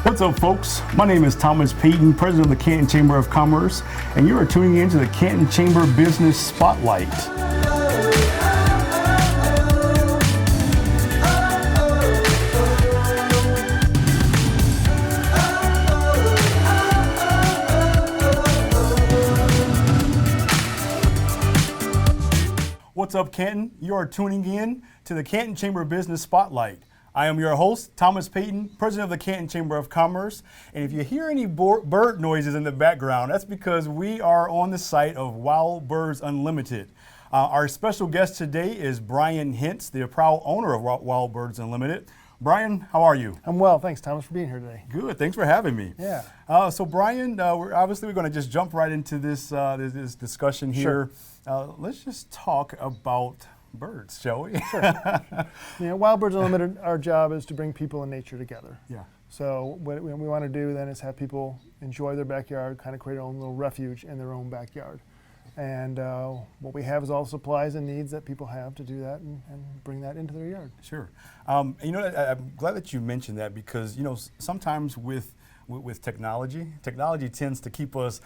What's up, folks? My name is Thomas Payton, president of the Canton Chamber of Commerce, and you are tuning in to the Canton Chamber Business Spotlight. What's up, Canton? You are tuning in to the Canton Chamber Business Spotlight. I am your host, Thomas Payton, president of the Canton Chamber of Commerce. And if you hear any bird noises in the background, that's because we are on the site of Wild Birds Unlimited. Our special guest today is Brian Hintz, the proud owner of Wild Birds Unlimited. Brian, how are you? I'm well, thanks Thomas for being here today. Good, thanks for having me. Yeah. So Brian, we're going to just jump right into this discussion here. Sure. Let's just talk about birds, shall we? Sure. You know, Wild Birds Unlimited, our job is to bring people and nature together. Yeah. So what we want to do then is have people enjoy their backyard, kind of create their own little refuge in their own backyard. And what we have is all supplies and needs that people have to do that and bring that into their yard. Sure. I'm glad that you mentioned that because, sometimes with technology tends to keep us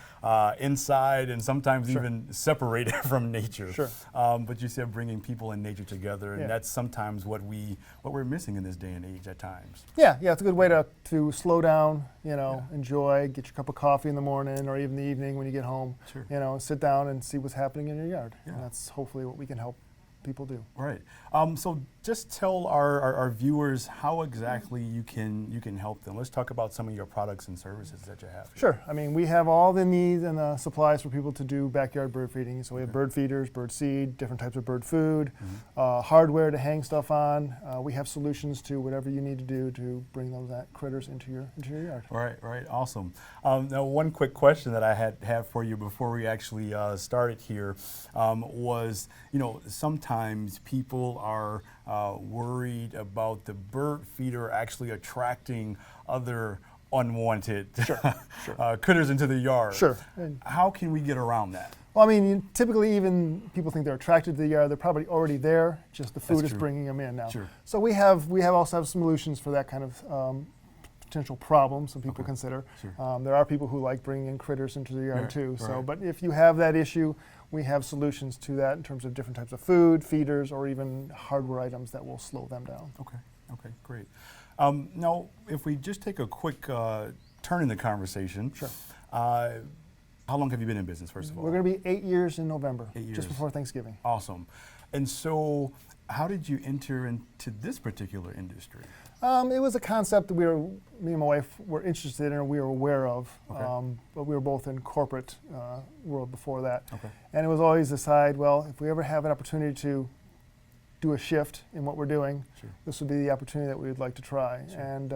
inside and sometimes Sure. even separated from nature. Sure. But you said bringing people and nature together, and Yeah. that's sometimes what we're missing in this day and age at times. Yeah, it's a good way to slow down, enjoy, get your cup of coffee in the morning or even the evening when you get home. Sure. Sit down and see what's happening in your yard. Yeah. And that's hopefully what we can help people do. Right. So just tell our viewers how exactly you can help them. Let's talk about some of your products and services that you have here. Sure. I mean, we have all the needs and the supplies for people to do backyard bird feeding. So we have bird feeders, bird seed, different types of bird food, hardware to hang stuff on. We have solutions to whatever you need to do to bring those critters into your yard. Right. Awesome. Now, one quick question that I had for you before we actually started here was, sometimes people are worried about the bird feeder actually attracting other unwanted critters into the yard. Sure. How can we get around that? Well, I mean, typically even people think they're attracted to the yard. They're probably already there, just the food is bringing them in now. Sure. So we also have solutions for that kind of potential problem some people consider. Sure. There are people who like bringing in critters into the yard too. Right. So, but if you have that issue, we have solutions to that in terms of different types of food, feeders, or even hardware items that will slow them down. Okay, great. Now, if we just take a quick turn in the conversation. Sure. How long have you been in business, first of all? We're going to be 8 years in November, 8 years. just before Thanksgiving. Awesome. And so, how did you enter into this particular industry? It was a concept that me and my wife were interested in, or we were aware of, but we were both in corporate world before that. Okay. And it was always decide, well, if we ever have an opportunity to do a shift in what we're doing, this would be the opportunity that we would like to try. Sure. And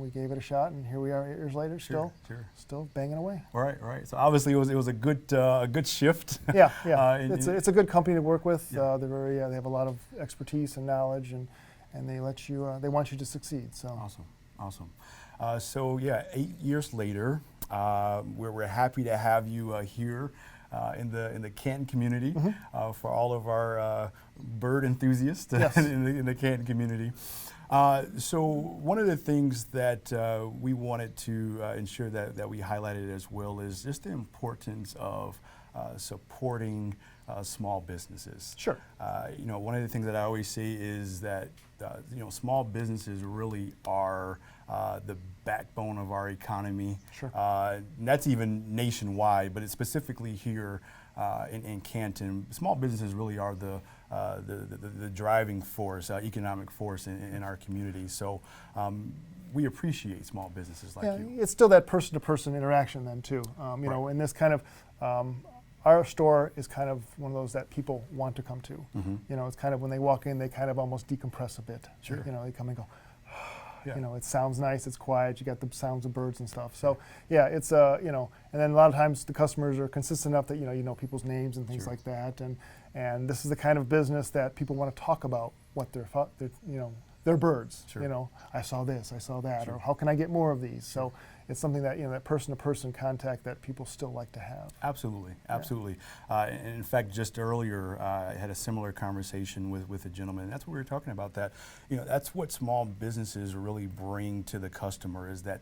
we gave it a shot, and here we are 8 years later, still banging away. Right. So obviously, it was a good shift. Yeah. It's a good company to work with. Yeah. They have a lot of expertise and knowledge, and they want you to succeed. So awesome. 8 years later, we're happy to have you here in the Canton community for all of our bird enthusiasts in the Canton community. So one of the things that we wanted to ensure that we highlighted as well is just the importance of supporting small businesses. Sure. One of the things that I always say is that small businesses really are the backbone of our economy. Sure. And that's even nationwide, but it's specifically here in Canton. Small businesses really are the driving force, economic force in our community. So we appreciate small businesses like you. It's still that person-to-person interaction then too. In this kind of, our store is kind of one of those that people want to come to. It's kind of when they walk in, they kind of almost decompress a bit. Sure. They come and go, it sounds nice, it's quiet, you got the sounds of birds and stuff. So it's and then a lot of times the customers are consistent enough that you know people's names and things like that, and this is the kind of business that people want to talk about what their their birds. Sure. You know, I saw this, I saw that, or how can I get more of these? So it's something that, you know, that person-to-person contact that people still like to have. Absolutely, absolutely. And in fact, just earlier, I had a similar conversation with a gentleman. And that's what we were talking about. That, you know, that's what small businesses really bring to the customer, is that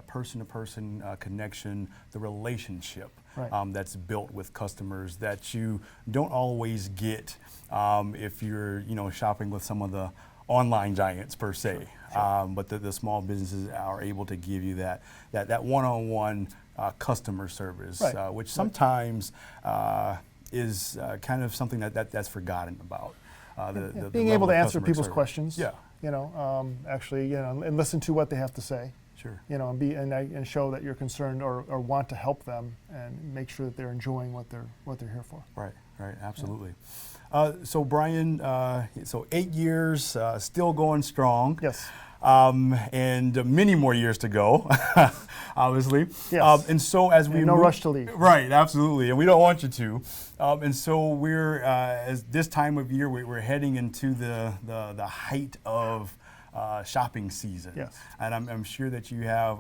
person-to-person connection, the relationship Right. that's built with customers that you don't always get if you're, you know, shopping with some of the online giants per se. But the small businesses are able to give you that one-on-one customer service, Right. which sometimes is kind of something that's forgotten about. The Being level able to of answer customer people's service. questions. Yeah, You know, actually, you know, and listen to what they have to say. sure. You know, and show that you're concerned or want to help them, and make sure that they're enjoying what they're here for. Right, right, absolutely. So Brian, so 8 years, still going strong. Yes. And many more years to go, obviously. Yes. And so as we And no move- rush to leave. Right, absolutely, and we don't want you to. And so we're as this time of year, we're heading into the height of shopping season. Yes. And I'm sure that you have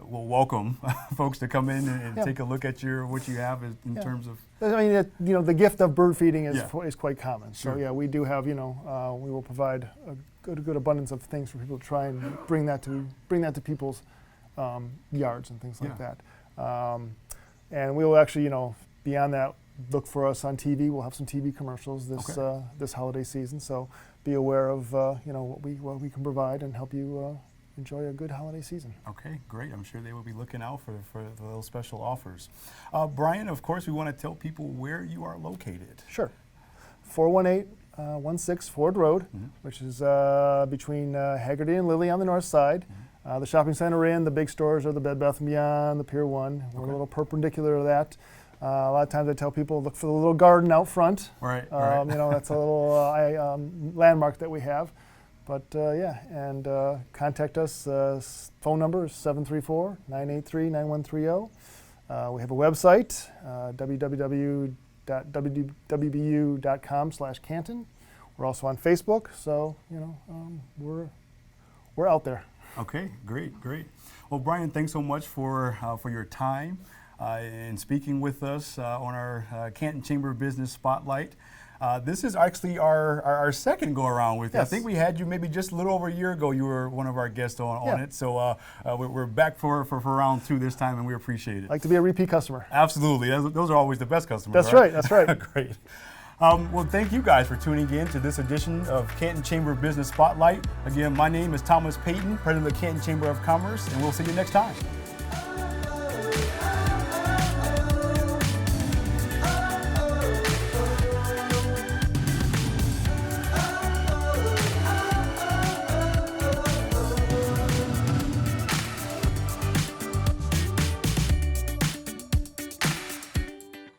will welcome folks to come in and Yeah. take a look at what you have in Yeah. terms of. I mean, you know, the gift of bird feeding is Yeah. is quite common. So Sure. yeah, we do have, you know, we will provide a good abundance of things for people to try and bring that to people's yards and things like Yeah. that. And we will actually, you know, beyond that, look for us on TV. We'll have some TV commercials this holiday season. So be aware of you know, what we can provide and help you enjoy a good holiday season. Okay, great. I'm sure they will be looking out for those special offers. Brian, of course, we want to tell people where you are located. Sure. 418-16 Ford Road, which is between Haggerty and Lilly on the north side. The shopping center we're in, the big stores are the Bed Bath & Beyond, the Pier 1. We're a little perpendicular to that. A lot of times I tell people, look for the little garden out front. Right, You know, that's a little landmark that we have. But yeah, and contact us. Phone number is 734-983-9130. We have a website, www.wbu.com/Canton. We're also on Facebook, so you know, we're out there. Okay, great, great. Well, Brian, thanks so much for your time and speaking with us on our Canton Chamber of Business Spotlight. This is actually our second go around with you. Yes. I think we had you maybe just a little over a year ago. You were one of our guests on Yeah. it. So we're back for round 2 this time, and we appreciate it. Like to be a repeat customer. Absolutely. Those are always the best customers. That's right. That's right. Great. Well, thank you guys for tuning in to this edition of Canton Chamber of Business Spotlight. Again, my name is Thomas Payton, President of the Canton Chamber of Commerce, and we'll see you next time.